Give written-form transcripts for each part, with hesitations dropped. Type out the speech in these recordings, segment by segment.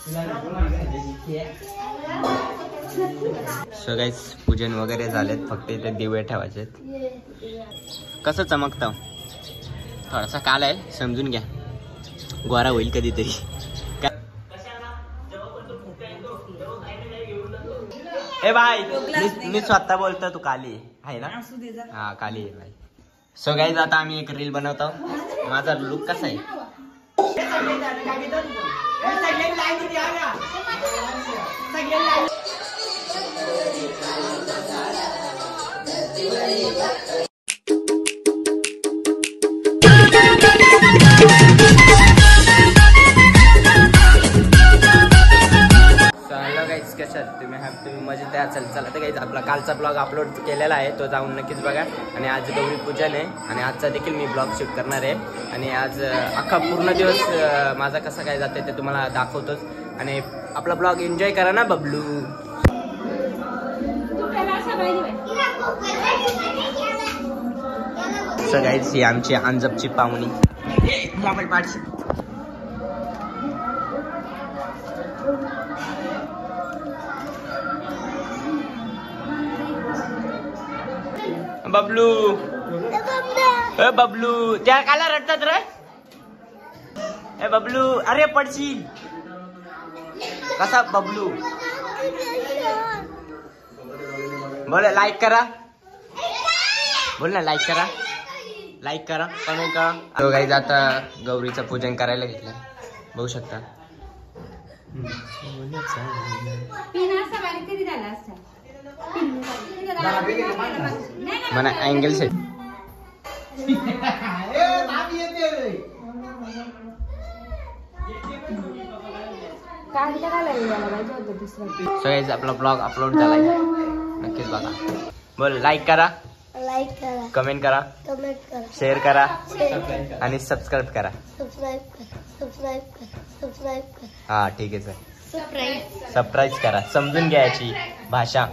So guys पूजन वगैरे झालेत, फक्त इथे दिवे ठेवायचेत. कसं चमकतं थोडासा काल आहे, समजून घ्या. गोरा होईल कधीतरी. ए भाई मी स्वतः बोलतो, तू काली आहे ना? हा काली आहे भाई. सो गाइस आता आम्ही एक रील बनवतो. माझा लुक कसा आहे? कशा तुम्ही मजेत असेल. चला तर गाईज आपला कालचा ब्लॉग अपलोड केलेला आहे, तो जाऊन नक्कीच बघा. आणि आज गौरी पूजन आहे आणि आजचा देखील मी ब्लॉग शूट करणार आहे. आणि आज अख्खा पूर्ण दिवस माझा कसा काय जाते ते तुम्हाला दाखवतोच. आणि आपला ब्लॉग एन्जॉय करा ना बबलू. सो गाईज ही आमची अंजपची पाहुणी. बबलू ए बबलू, त्या काला रडतात रे. ए बबलू, अरे पडशील. कसा बबलू? बोल लाईक करा, बोल ना लाईक करा, लाईक करा, कमेंट करा. तो गाईज आता गौरीचं पूजन करायला घेतलं, बघू शकता. मना अँगल सेट. सो गाइस आपला ब्लॉग अपलोड झालाय, नक्कीच बघा. बोल लाईक करा, लाईक करा, कमेंट करा, शेअर करा आणि सबस्क्राईब करा. हा ठीक आहे सर. सरप्राईज करा, समजून घ्या याची भाषा.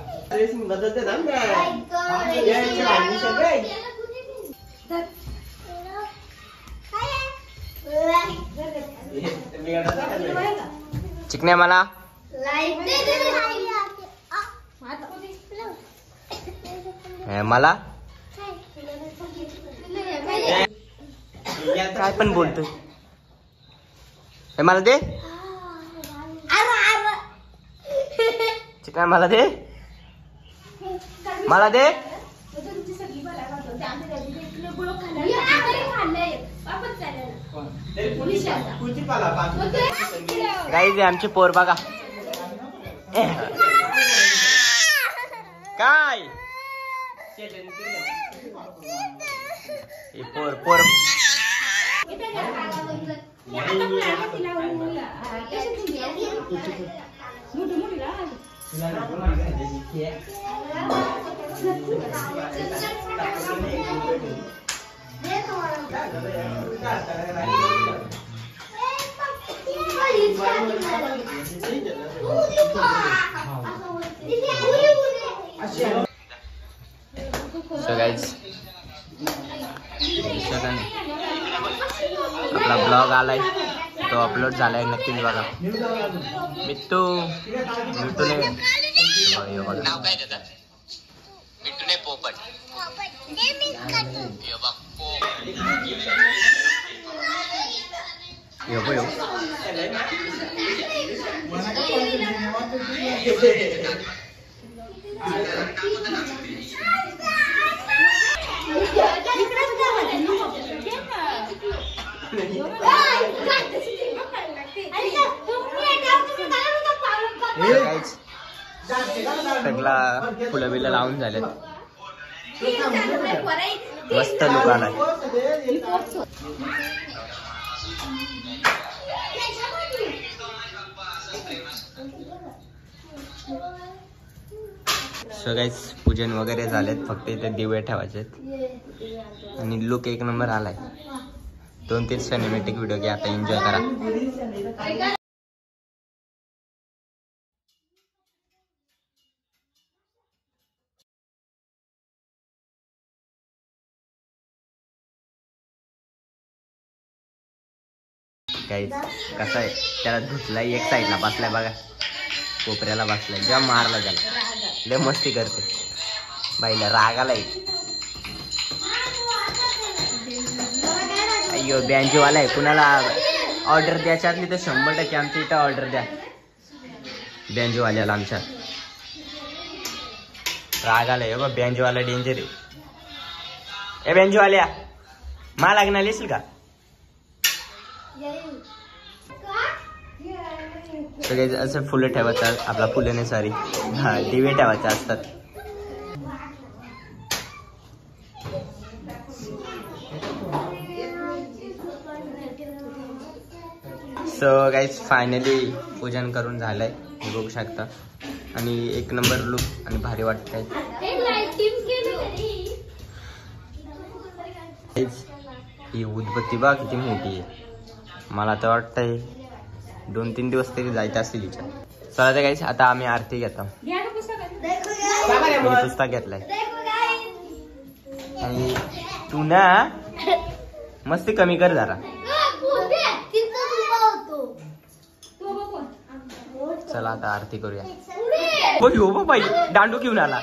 चिकने मला मला काय पण बोलतोय. मला दे चिकन, मला दे, मला दे. गाईज आमची पोर बघा काय पोर पोर. So guys, आपला ब्लॉग आलाय, तो अपलोड झालाय, नक्कीच बघा. मिट्टू मिट्टूने नाव काय त्याचं? मिट्टूने पोपट. सगळा फुलं बिलं लावून झालेत, मस्त लुक आलाय. सो गाइस पूजन वगैरे झालेत, फक्त इथे दिवे ठेवायचेत आणि लुक एक नंबर आलाय. 2-3 सिनेमॅटिक व्हिडिओ घ्या, आता एन्जॉय करा. काही कसं आहे त्याला धुतलाय एक साईडला बसलाय बघा कोपऱ्याला बसलाय जेव्हा मारला त्याला लय मस्ती करते बाईला राग आलाय अय्यो बँजोवाला आहे कुणाला ऑर्डर द्यायच्या आतली तर 100% आमच्या इथं ऑर्डर द्या बँजोवाल्याला आमच्या राग आलाय बघ बँजोवाला डेंजर आहे ए बँजोवाल्या मा लागणार येशील का सगळे असं फुलं ठेवायचं आपला फुलं नाही सॉरी हा दिवे ठेवायचे असतात सो गाईज फायनली पूजन करून झालंय बघू शकता आणि एक नंबर लुक आणि भारी वाटतंय ही उदबत्ती बघ किती मोठी आहे मला तर वाटतंय 2-3 दिवस तरी जायचं असतील हिच्या चला तर गाईज आता आम्ही आरती घेतो पुस्तक घेतलंय आणि तू ना मस्ती कमी कर जरा चला आता आरती करूया हो बाई दांडू घेऊन आला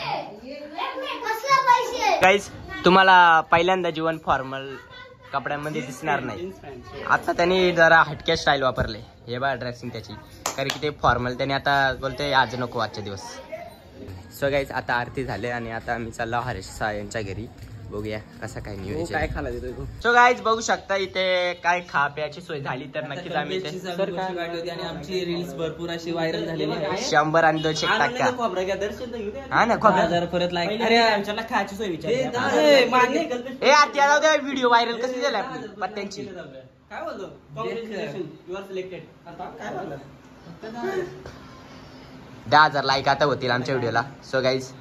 गाईज तुम्हाला पहिल्यांदा जीवन फॉर्मल कपड्यांमध्ये दिसणार नाही आता त्यांनी जरा हटक्या स्टाईल वापरले हे बघा ड्रेसिंग त्याची कारण की ते फॉर्मल त्याने आता बोलते आज नको आजच्या दिवस सो गाईज आता आरती झाले आणि आता आम्ही चाललो हरेश यांच्या घरी बघूया कसं काय नियोजन काय खाला देतो सो गाईज बघू शकता इथे काय खा प्यायची सोय झाली तर नक्कीच आम्ही आणि आमची रील्स भरपूर अशी व्हायरल झालेली आहे 100 आणि 200 टाका हा ना हजार परत लाईक अरे आमच्याला खायची सोय विचार ए आरती जाऊ दे व्हिडिओ व्हायरल कशी झाली आपली पत्त्यांची काय बोलतो यू आर सिलेक्टेड काय बोलला 10,000 लाईक आता होतील आमच्या व्हिडिओला सो गाईज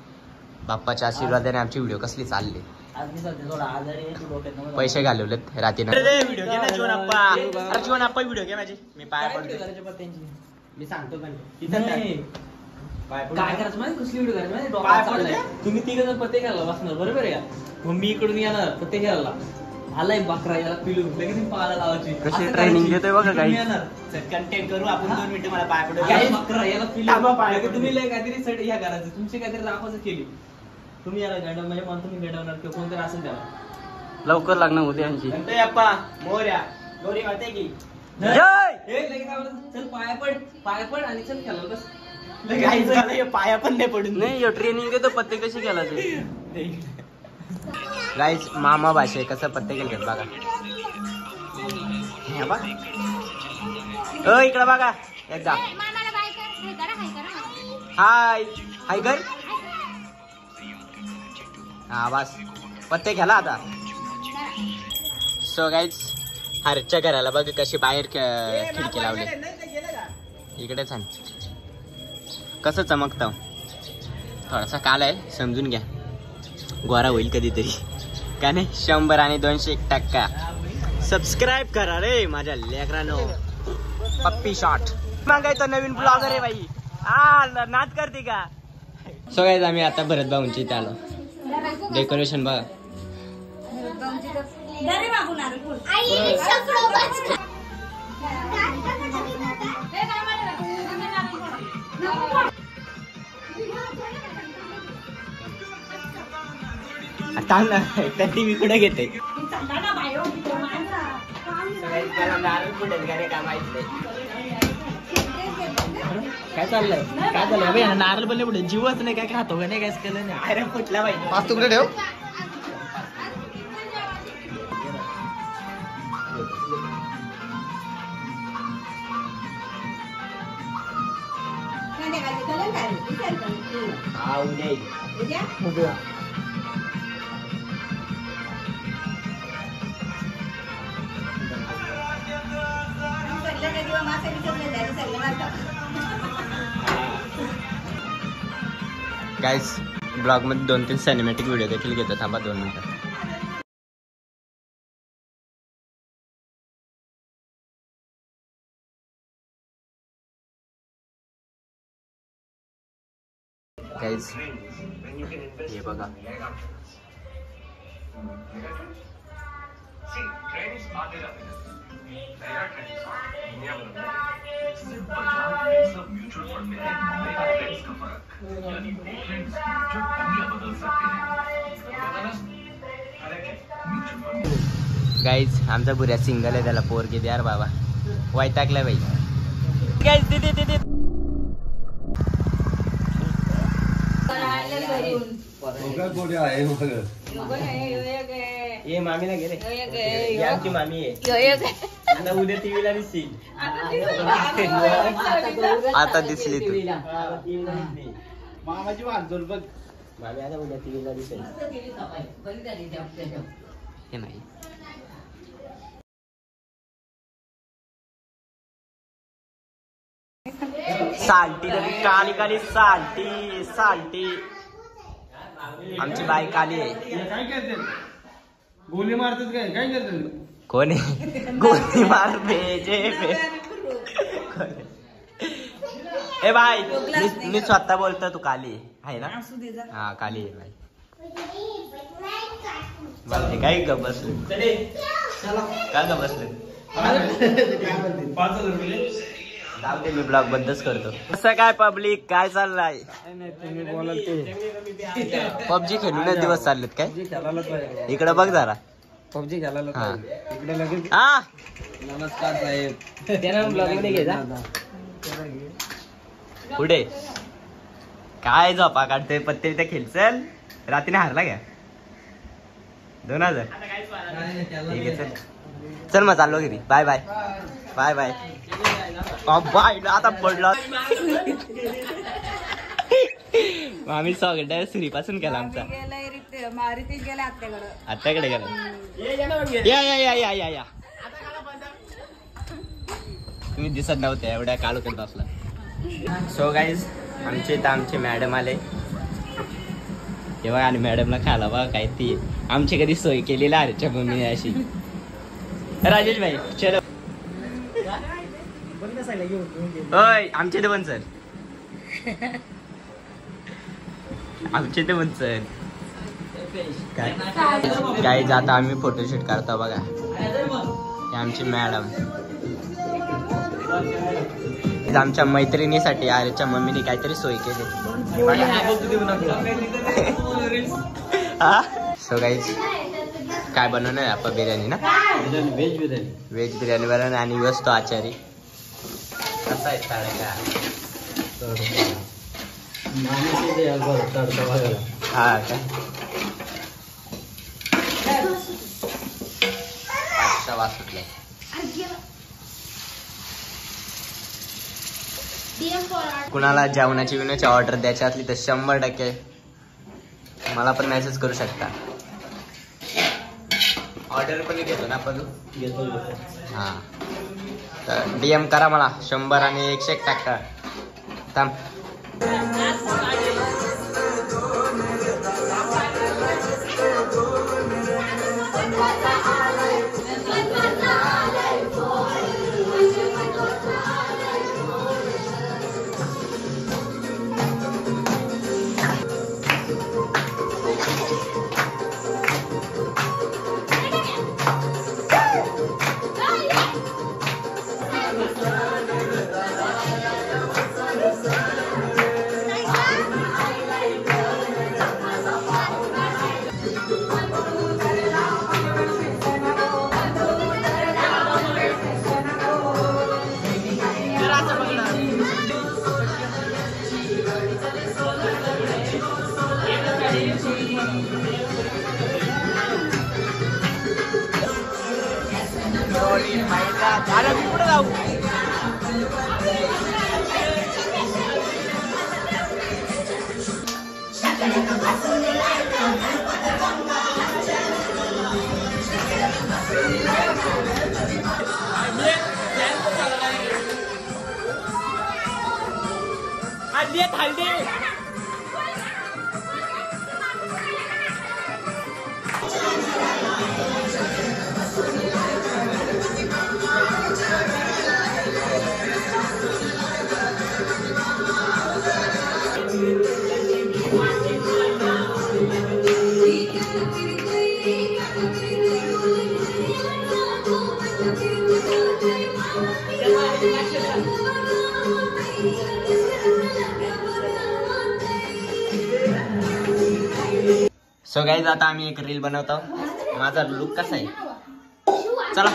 बाप्पाच्या आशीर्वादाने आमची व्हिडिओ कसली चालली पैसे घालवलेत रात्रीनं व्हिडिओ घे ना जीवन आप्पा अरे जीवन आप्पा व्हिडिओ घे माझे मी पाय पडतो मी सांगतो काय करायचं माहिती कसली व्हिडिओ करायची तुम्ही 3 जण पत्ते घ्यायला बसणार बरोबर आहे का मग मी इकडून येणार पत्ते घ्यायला आलाय बकरा याला पिलू लगेच पाहायला लावायची कशी ट्रेनिंग देतोय बघा काही कंटेंट करू आपण 2 मिनिटं मला पाय पडतो बकरा याला पिलू तुम्ही लय काहीतरी सेट ह्या करायचं तुमची काहीतरी दाखवायचं केली तुम्ही याला गंडव म्हणजे म्हणतो मी गंडवणार किंवा कोणतरी असेल त्याला लवकर लागणार होते यांची अप्पा मोर्या गौरी माते की जय चल पाय पड आणि चल खेळायला बस पाया पण नाही पडून नाही ट्रेनिंग देतो पत्ते कशी केला ते गाईज मामा भाषे कसं पत्ते केले बघा इकडं बघा एकदा हाय हाय कर हा बस पत्ते घ्याला आता सो गाईज हरच्या घराला बघ कशी बाहेर खिडकी लावली इकडे छान कसं चमकतं थोडासा काल आहे समजून घ्या गोरा होईल कधीतरी का नाही 100 आणि 201% सबस्क्राईब करा रे माझ्या लेकरांनो पप्पी शॉट मागायचं नवीन ब्लॉगर आहे बाई हा नाद करते का सो गाईज आम्ही आता भरत भाऊंची इथे आलो डेकोरेशन बघा टीव्ही कुठे घेते काय चाललंय नारळ पण पुढे जीवच नाही काय खातो का नाही काय केलं नाही अरे कुठला बाई पाच तुकडे ठेव गाइस ब्लॉग मध्ये 2-3 सिनेमॅटिक व्हिडिओ देखील घेतो थांबा 2 मिनिटं गाइस ये बघा गाईज आमचा बुऱ्या सिंगल आहे, त्याला पोर किती यार बाबा वैतागला बाई. गाईज दीदी दीदी ये मामीला गेले, आमची मामी आहे उद्या टीव्हीला दिसतील. आता दिसली तू मामाची वाटतो बघ. मामी आता उद्या टीव्हीला दिसेल. हे नाही साल्टी तरी काली काली साल्टी साल्टी. आमची बाई काली आहे. काय करते गोली मारतात काय काय करतात? कोणी गोली मारते जे ए बाई मी स्वतः बोलतो, तू काली आहे ना? हा काली आहे बाई. काय ग बसले काय ग बसले? 5,000 रुपये जाऊ दे, मी ब्लॉग बंदच करतो. कसं काय पब्लिक काय चाललंय? पबजी खेळूनच दिवस चाललेत काय? इकडे बघ जरा. पबजी खेळायला हा. इकडे लगेच हा नमस्कार साहेब. त्याला ब्लॉग मध्ये घ्यायचा पुढे काय झोपा काढते पत्ते त्या खेळचल. रात्रीने हारला घ्या 2,000. ठीक आहे चल चल मग चाललो घरी. Bye bye bye bye bye. आता पडला आम्ही सगळ्या सुरीपासून केला आमचा. आत्याकडे गेला. या या या या या या तुम्ही दिसत नव्हते एवढ्या काळू करत असला. सो गाईज आमचे इथं आमचे मॅडम आले तेव्हा, आणि मॅडमला खायला बघा काय ती आमची कधी सोय केलेली आरच्या मम्मीने अशी. राजेश भाई चलो ओय आमचे ते पण सर आमचे ते पण सर काय जाता आम्ही फोटोशूट करतो बघा. आमची मॅडम आमच्या मैत्रिणीसाठी आरच्या मम्मीने काहीतरी सोय केली. सो गाईज काय बनवणार आपण बिर्याणी ना? व्हेज बिर्याणी. व्हेज बिर्याणी बनवणार आणि वस्तू आचारी कसा आहे साड्या हा काय 5 वाजले. कुणाला जेवणाची विण्याची ऑर्डर द्यायची असली तर 100% मला पण मेसेज करू शकता. ऑर्डर पण घेतो ना आपण घेतो. हा तर DM करा मला 100 आणि 101 टाका. थांब पुढे जाऊ. हल्दी सो गाईज आता आम्ही एक रील बनवतो. माझा लुक कसा आहे चला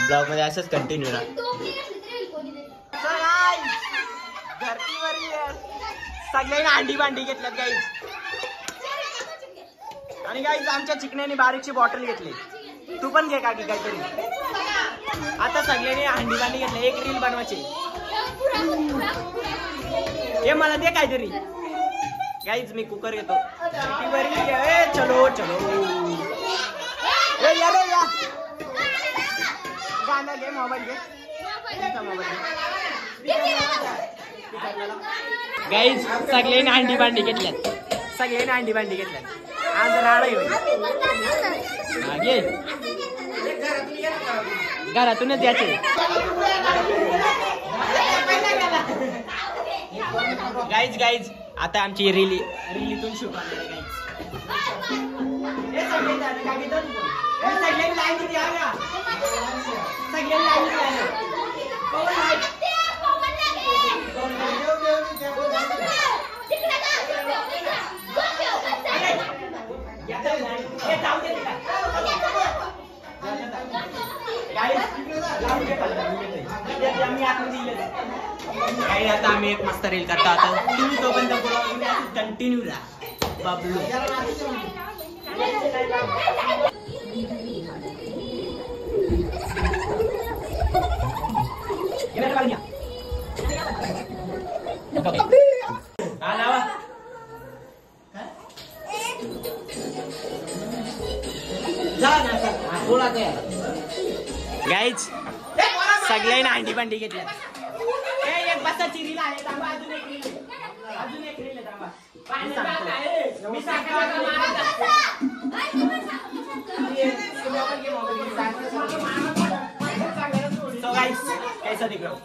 ब्लॉग मध्ये असंच कंटिन्यू राहा. सगळ्यांनी अंडी भांडी घेतल्यात गाईज. आणि गाईज आमच्या चिकण्याने बारीकची बॉटल घेतली. तू पण घे काकी काहीतरी. आता सगळ्यांनी अंडी भांडी घेतली. एक रील बनवायची. हे मला दे काहीतरी. गाईज मी कुकर घेतो. चलो चलो या गाणं घे. मोबाईल घे. गाईज सगळ्यांनी अंडी भांडी घेतल्यात. सगळ्यांनी अंडी भांडी घेतल्यात. आज राडा घे घरातूनच द्यायचे. गाईज आता आमची रीलीतून शूट आता आम्ही एक मस्त रील करतो. आता तुम्ही तोपर्यंत कंटिन्यू राहा. बाबलू गाईज सगळ्यांनी अंडी भांडी घेतल्या. एक बसाची रील आहे. अजून एक रील मी सो गाइस कैसा दिख रहा हूँ?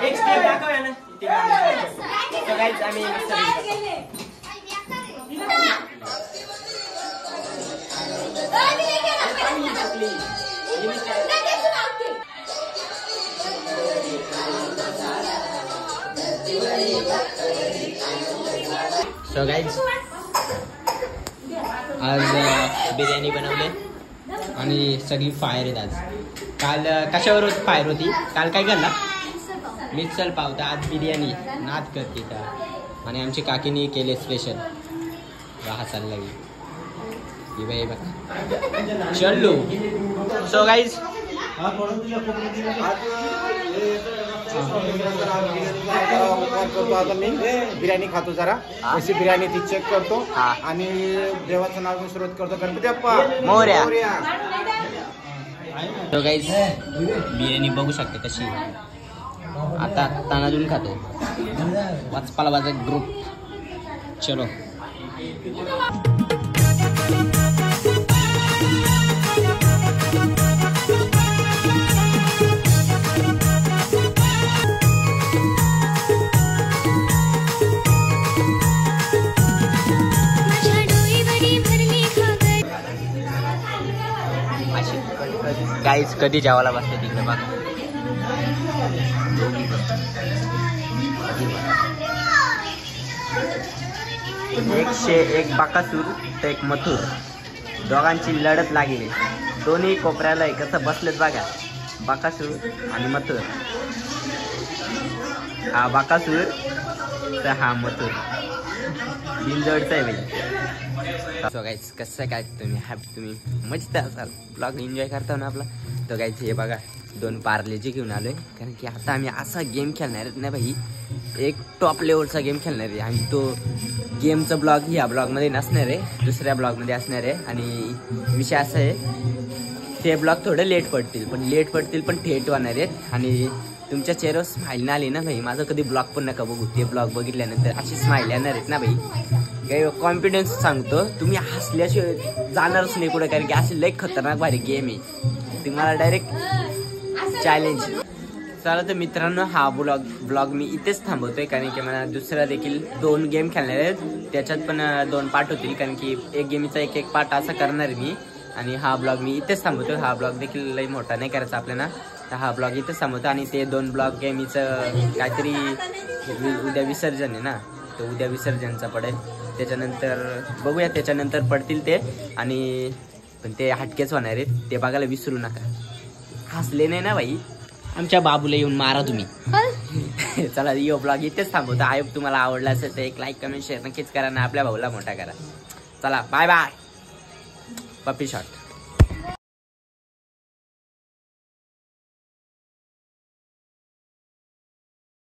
एक स्टेप दाखव ना. तो गाइस आम्ही मस्त सो गाइस आज बिर्याणी बनवले आणि सगळी फायर आहेत. आज काल कशावर फायर होती? काल काय करला? मिक्सर पावता. आज बिर्याणी नाद करते त्या. आणि आमची काकीने केले स्पेशल. राहा चालला की बाई बघा चलो. सो गाईज आता मी बिर्याणी खातो. जरा अशी बिर्याणी ती चेक करतो आणि देवाचं नाव सुरुवात करतो. गणपती बाप्पा मोरया. सो गाईज बिर्याणी बघू शकते कशी. आता तानाजून खातो. वाचपाला वाजत ग्रुप. चलो गाईज कधी जेवायला बसते तिकडे बघा. 101 बाकासूर तर एक मथुर. दोघांची लढत लागली. दोन्ही कोपऱ्याला कसं बसलेत बघा. बाकासूर आणि मथुर. हा बाकासूर तर हा मथुर. बिनजोडचा आहे भाई. सो गाईज कसं काय तुम्ही मस्त असाल. ब्लॉग एन्जॉय करता ना आपला. तर गाईज हे बघा 2 पार्लेजी घेऊन आलोय. कारण की आता आम्ही असा गेम खेळणार आहेत ना भाई. एक टॉप लेवलचा गेम खेळणार आहे. आणि तो गेमचा ब्लॉग ह्या ब्लॉगमध्ये नसणार आहे. दुसऱ्या ब्लॉगमध्ये असणार आहे. आणि विषय असा आहे ते ब्लॉग थोडं लेट पडतील पण थेट होणार आहेत. आणि तुमच्या चेहऱ्यावर स्माइल ना आली ना भाई, माझं कधी ब्लॉग पण नका बघू. ते ब्लॉग बघितल्यानंतर अशी स्माइल येणार आहेत ना भाई, काही कॉन्फिडन्स सांगतो तुम्ही हसल्याशिवाय जाणारच नाही कुठे, कारण की अशी लई खतरनाक भारी गेम आहे, तुम्हाला डायरेक्ट चॅलेंज. चला तर मित्रांनो, हा ब्लॉग मी इथेच थांबवतोय, कारण की मला दुसरा देखील 2 गेम खेळणार आहेत, त्याच्यात पण 2 पार्ट होतील, कारण की एक गेमचा एक पार्ट असा करणार मी. आणि हा ब्लॉग मी इथेच थांबवतो. हा ब्लॉग देखील लई मोठा नाही करायचा आपल्याला, तर हा ब्लॉग इथेच थांबवतो. आणि ते 2 ब्लॉग गेमीचं काहीतरी उद्या विसर्जन आहे ना, तर उद्या विसर्जनचा पडेल, त्याच्यानंतर बघूया, त्याच्यानंतर पडतील ते. आणि पण ते हटकेच होणार आहेत, ते बघायला विसरू नका. हसले नाही ना भाई, आमच्या बाबूला येऊन मारा तुम्ही. चला, यो ब्लॉग इथेच थांबवतो. आय होप तुम्हाला आवडला असेल तर एक लाईक कमेंट शेअर नक्कीच करा ना, आपल्या भाऊला मोठा करा. चला, बाय बाय. पप्पी शॉट.